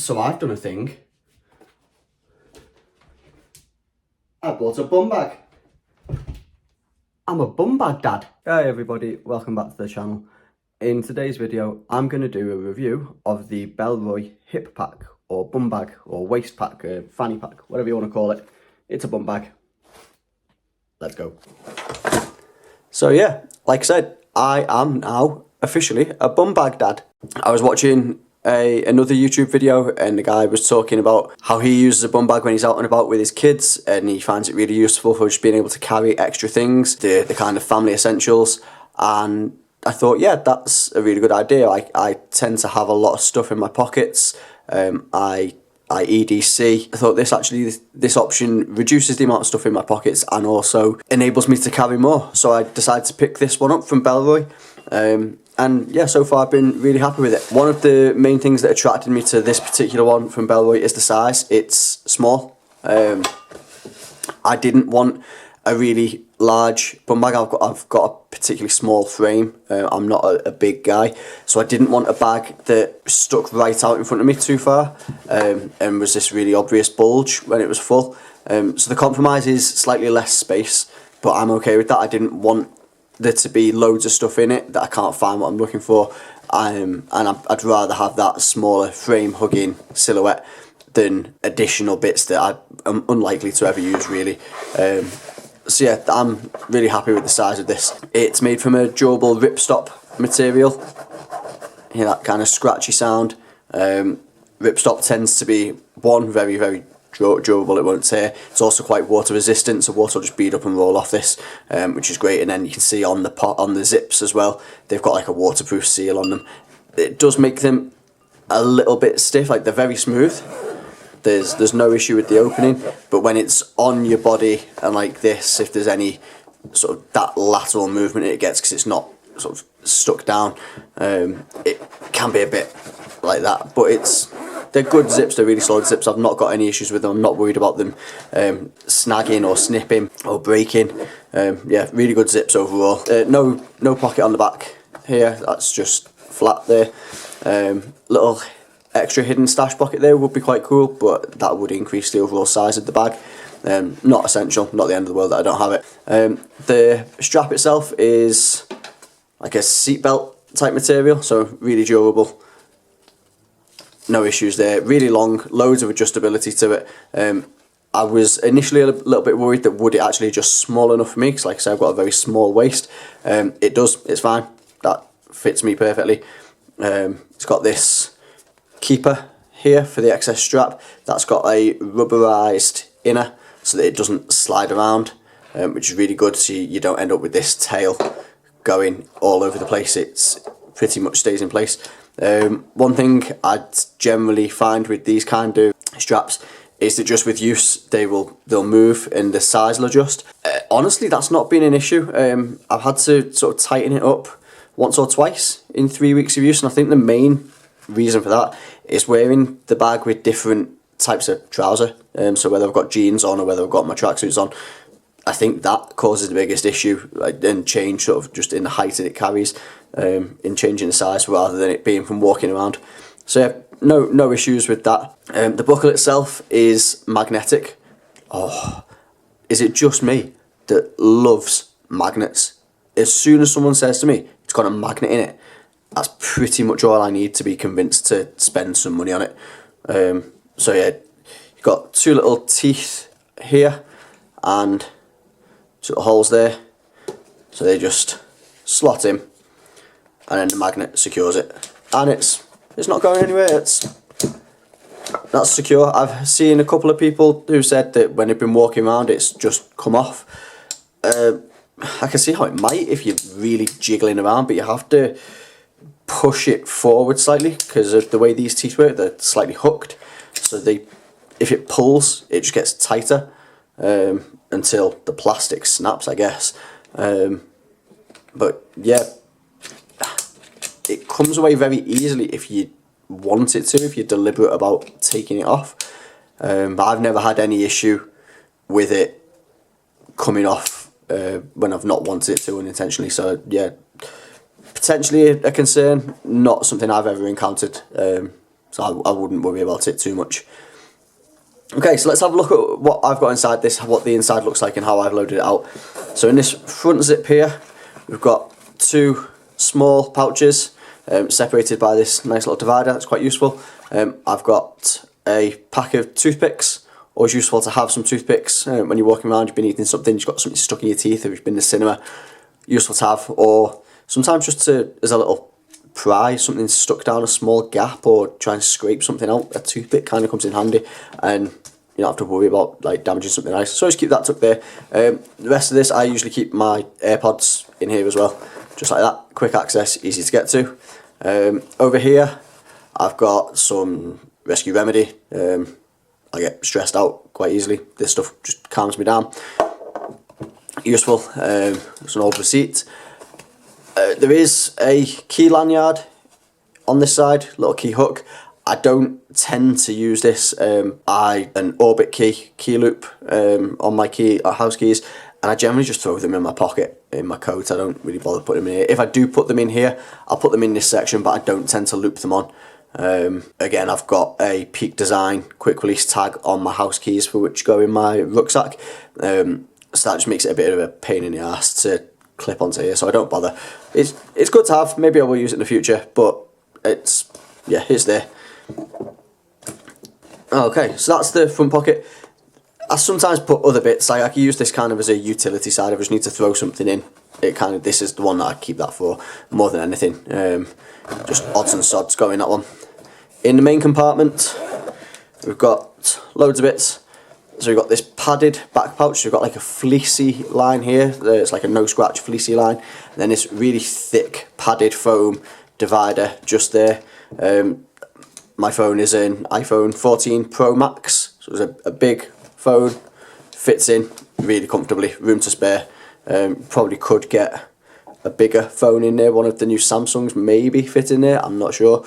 So I've done a thing. I bought a bum bag. I'm a bum bag dad. Hey everybody, welcome back to the channel. In today's video, I'm going to do a review of the Bellroy Hip Pack, or bum bag, or waist pack, fanny pack, whatever you want to call it. It's a bum bag. Let's go. So yeah, like I said, I am now officially a bum bag dad. I was watching another YouTube video and the guy was talking about how he uses a bum bag when he's out and about with his kids, and he finds it really useful for just being able to carry extra things, the kind of family essentials. And I thought, yeah, that's a really good idea. I tend to have a lot of stuff in my pockets. I EDC. I thought this option reduces the amount of stuff in my pockets and also enables me to carry more. So I decided to pick this one up from Bellroy. And yeah, so far I've been really happy with it. One of the main things that attracted me to this particular one from Bellroy is the size. It's small. I didn't want a really large bum bag. I've got a particularly small frame. I'm not a big guy, so I didn't want a bag that stuck right out in front of me too far, and was this really obvious bulge when it was full. So the compromise is slightly less space, but I'm okay with that. I didn't want there to be loads of stuff in it that I can't find what I'm looking for, and I'd rather have that smaller frame hugging silhouette than additional bits that I'm unlikely to ever use really. So yeah, I'm really happy with the size of this. It's made from a durable ripstop material. Hear that kind of scratchy sound. Ripstop tends to be very, very durable, it won't tear. It's also quite water resistant, so water will just bead up and roll off this, which is great. And then you can see on the zips as well, they've got like a waterproof seal on them. It does make them a little bit stiff, like they're very smooth. There's no issue with the opening, but when it's on your body and like this, if there's any sort of that lateral movement it gets because it's not sort of stuck down, it can be a bit like that. But they're good zips, they're really solid zips. I've not got any issues with them. I'm not worried about them snagging or snipping or breaking. Yeah, really good zips overall. No pocket on the back here, that's just flat there. Little extra hidden stash pocket there would be quite cool, but that would increase the overall size of the bag. Not essential, not the end of the world that I don't have it. The strap itself is like a seatbelt type material, so really durable. No issues there. Really long, loads of adjustability to it. I was initially a little bit worried that would it actually adjust small enough for me, because like I said, I've got a very small waist. It does, it's fine. That fits me perfectly. It's got this keeper here for the excess strap. That's got a rubberized inner so that it doesn't slide around, which is really good, so you don't end up with this tail going all over the place. It's pretty much stays in place. One thing I'd generally find with these kind of straps is that just with use they'll move and the size will adjust. Honestly, that's not been an issue. I've had to sort of tighten it up once or twice in 3 weeks of use, and I think the main reason for that is wearing the bag with different types of trouser. So whether I've got jeans on or whether I've got my tracksuits on, I think that causes the biggest issue, and change sort of just in the height that it carries, in changing the size rather than it being from walking around. So yeah, no issues with that. The buckle itself is magnetic. Oh, is it just me that loves magnets? As soon as someone says to me it's got a magnet in it, that's pretty much all I need to be convinced to spend some money on it. So yeah, you've got two little teeth here and two little holes there, so they just slot in, and then the magnet secures it, and it's not going anywhere. That's secure. I've seen a couple of people who said that when they've been walking around it's just come off. I can see how it might if you're really jiggling around, but you have to push it forward slightly because of the way these teeth work. They're slightly hooked, so if it pulls it just gets tighter until the plastic snaps, I guess. But yeah, it comes away very easily if you want it to, if you're deliberate about taking it off. But I've never had any issue with it coming off when I've not wanted it to unintentionally. So yeah, potentially a concern, not something I've ever encountered. so I wouldn't worry about it too much. Okay, so let's have a look at what I've got inside this, what the inside looks like and how I've loaded it out. So in this front zip here, we've got 2 small pouches separated by this nice little divider. That's quite useful. I've got a pack of toothpicks. Always useful to have some toothpicks when you're walking around, you've been eating something, you've got something stuck in your teeth, or you've been in the cinema. Useful to have, or sometimes just as a little pry, something stuck down a small gap, or try and scrape something out. A toothpick kind of comes in handy, and you don't have to worry about like damaging something nice. So always keep that tucked there. The rest of this, I usually keep my AirPods in here as well, just like that. Quick access, easy to get to. Over here, I've got some Rescue Remedy. I get stressed out quite easily. This stuff just calms me down. Useful. It's an old receipt. There is a key lanyard on this side, little key hook. I don't tend to use this. An Orbit key loop on my house keys, and I generally just throw them in my pocket, in my coat. I don't really bother putting them in here. If I do put them in here, I'll put them in this section, but I don't tend to loop them on. Again, I've got a Peak Design quick release tag on my house keys for which go in my rucksack. So that just makes it a bit of a pain in the ass to clip onto here, so I don't bother. It's good to have. Maybe I will use it in the future, but it's there. Okay, so that's the front pocket. I sometimes put other bits. I can use this kind of as a utility side. I just need to throw something in. This is the one that I keep that for more than anything. Just odds and sods go in that one. In the main compartment, we've got loads of bits. So we've got this padded back pouch. So we've got like a fleecy line here. It's like a no scratch fleecy line. And then this really thick padded foam divider just there. My phone is an iPhone 14 Pro Max. So it's a big phone, fits in really comfortably, room to spare. Probably could get a bigger phone in there. One of the new Samsungs maybe fit in there, I'm not sure.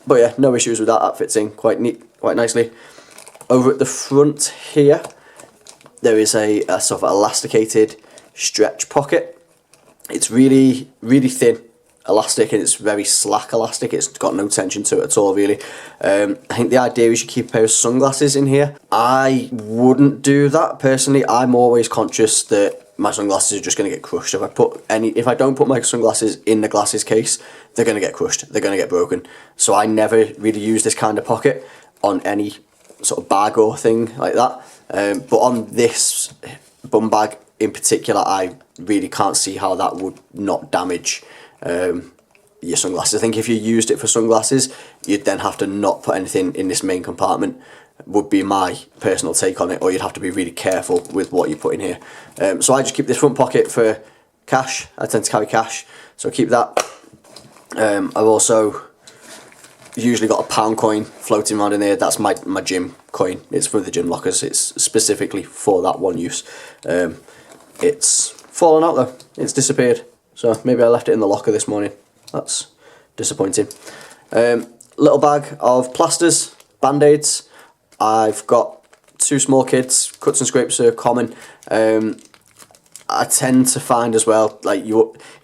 But yeah, no issues with that. That fits in quite neat, quite nicely. Over at the front here, there is a sort of elasticated stretch pocket. It's really thin elastic, and it's very slack elastic. It's got no tension to it at all, really. I think the idea is you keep a pair of sunglasses in here. I wouldn't do that personally. I'm always conscious that my sunglasses are just going to get crushed. If I don't put my sunglasses in the glasses case, they're going to get crushed. They're going to get broken. So I never really use this kind of pocket on any sort of bag or thing like that. But on this bum bag in particular, I really can't see how that would not damage your sunglasses. I think if you used it for sunglasses, you'd then have to not put anything in this main compartment, would be my personal take on it, or you'd have to be really careful with what you put in here. So I just keep this front pocket for cash. I tend to carry cash, so I keep that. I've also usually got a pound coin floating around in there. That's my gym coin. It's for the gym lockers. It's specifically for that one use. It's fallen out though. It's disappeared. So maybe I left it in the locker this morning. That's disappointing. Little bag of plasters, band-aids. I've got 2 small kids. Cuts and scrapes are common. I tend to find as well, like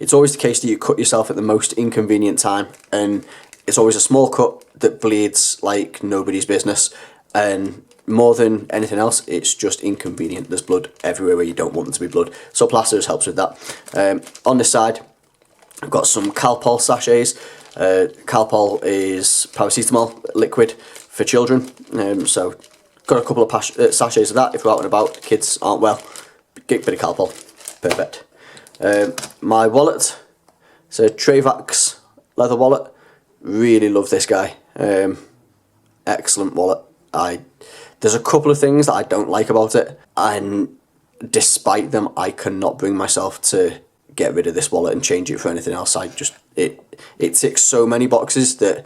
it's always the case that you cut yourself at the most inconvenient time, and it's always a small cut that bleeds like nobody's business, and more than anything else, it's just inconvenient. There's blood everywhere where you don't want there to be blood, so plasters helps with that. On this side, I've got some Calpol sachets. Calpol is paracetamol liquid for children, so got a couple of sachets of that if we're out and about, kids aren't well. Get a bit of Calpol, perfect. My wallet, it's a Travax leather wallet. Really love this guy. Excellent wallet. There's a couple of things that I don't like about it, and despite them, I cannot bring myself to get rid of this wallet and change it for anything else. It ticks so many boxes that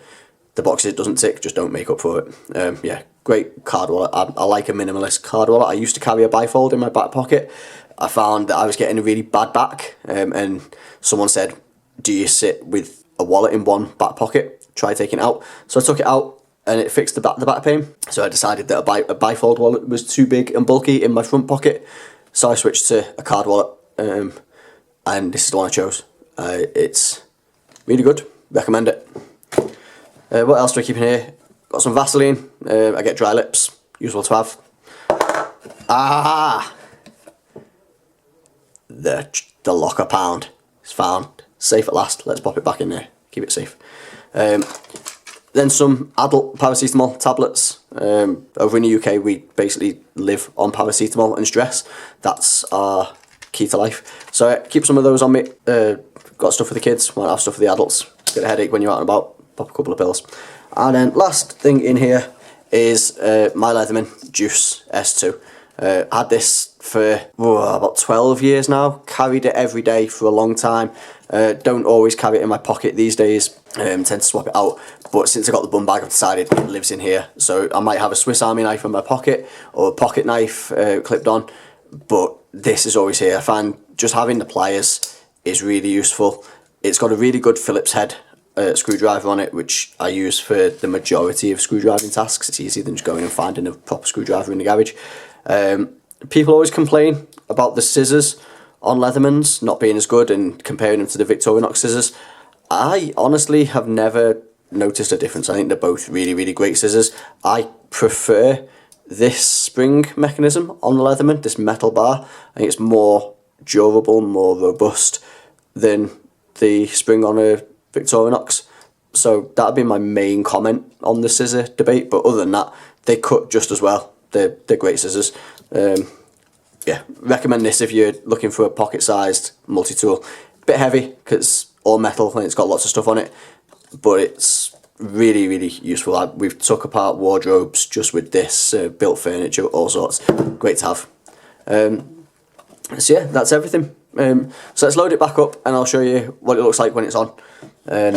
the boxes it doesn't tick just don't make up for it. Yeah, great card wallet. I like a minimalist card wallet. I used to carry a bifold in my back pocket. I found that I was getting a really bad back, and someone said, do you sit with a wallet in one back pocket? Try taking it out. So I took it out, and it fixed the back pain. So I decided that a bifold wallet was too big and bulky in my front pocket, so I switched to a card wallet, and this is the one I chose. It's really good, recommend it. What else do I keep in here? Got some Vaseline. I get dry lips, useful to have. Ah! The locker pound is found. Safe at last. Let's pop it back in there. Keep it safe. Then some adult paracetamol tablets. Over in the UK we basically live on paracetamol and stress. That's our key to life. So I keep some of those on me. Got stuff for the kids, won't have stuff for the adults. Get a headache when you're out and about, pop a couple of pills. And then last thing in here is my Leatherman Juice S2. Had this for about 12 years now. Carried it every day for a long time. Don't always carry it in my pocket these days. Tend to swap it out. But since I got the bum bag, I've decided it lives in here. So I might have a Swiss Army knife in my pocket or a pocket knife clipped on. But this is always here. I find just having the pliers is really useful. It's got a really good Phillips head screwdriver on it, which I use for the majority of screwdriving tasks. It's easier than just going and finding a proper screwdriver in the garage. People always complain about the scissors on Leathermans not being as good and comparing them to the Victorinox scissors. I honestly have never noticed a difference. I think they're both really, really great scissors. I prefer this spring mechanism on the Leatherman, this metal bar. I think it's more durable, more robust than the spring on a Victorinox. So that'd be my main comment on the scissor debate. But other than that, they cut just as well. They're great scissors. Yeah, recommend this if you're looking for a pocket-sized multi-tool. Bit heavy because it's all metal and it's got lots of stuff on it, but it's really, really useful. We've took apart wardrobes just with this, built furniture, all sorts. Great to have. So yeah, that's everything. So let's load it back up and I'll show you what it looks like when it's on and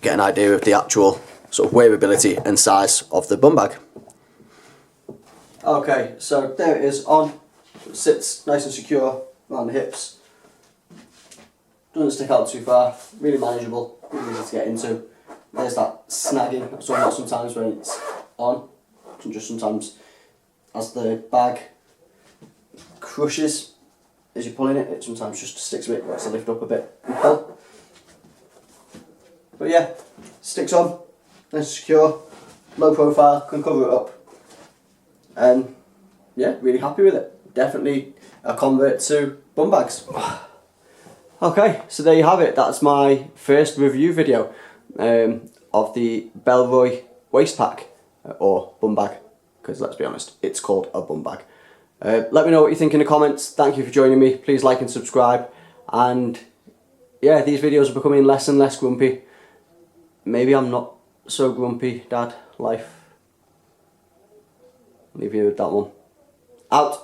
get an idea of the actual sort of wearability and size of the bum bag. Okay, so there it is on. It sits nice and secure around the hips. Doesn't stick out too far. Really manageable, really easy to get into. There's that snagging I've talked about sometimes when it's on. And just sometimes as the bag crushes as you're pulling it, it sometimes just sticks a bit, has to lift up a bit and pull. But yeah, sticks on, nice and secure, low profile, can cover it up. And yeah, really happy with it. Definitely a convert to bum bags. Okay, so there you have it. That's my first review video of the Bellroy waist pack or bum bag, because let's be honest, it's called a bum bag. Let me know what you think in the comments. Thank you for joining me. Please like and subscribe. And yeah, these videos are becoming less and less grumpy. Maybe I'm not so grumpy, Dad. Life. Leave you with that one. Out.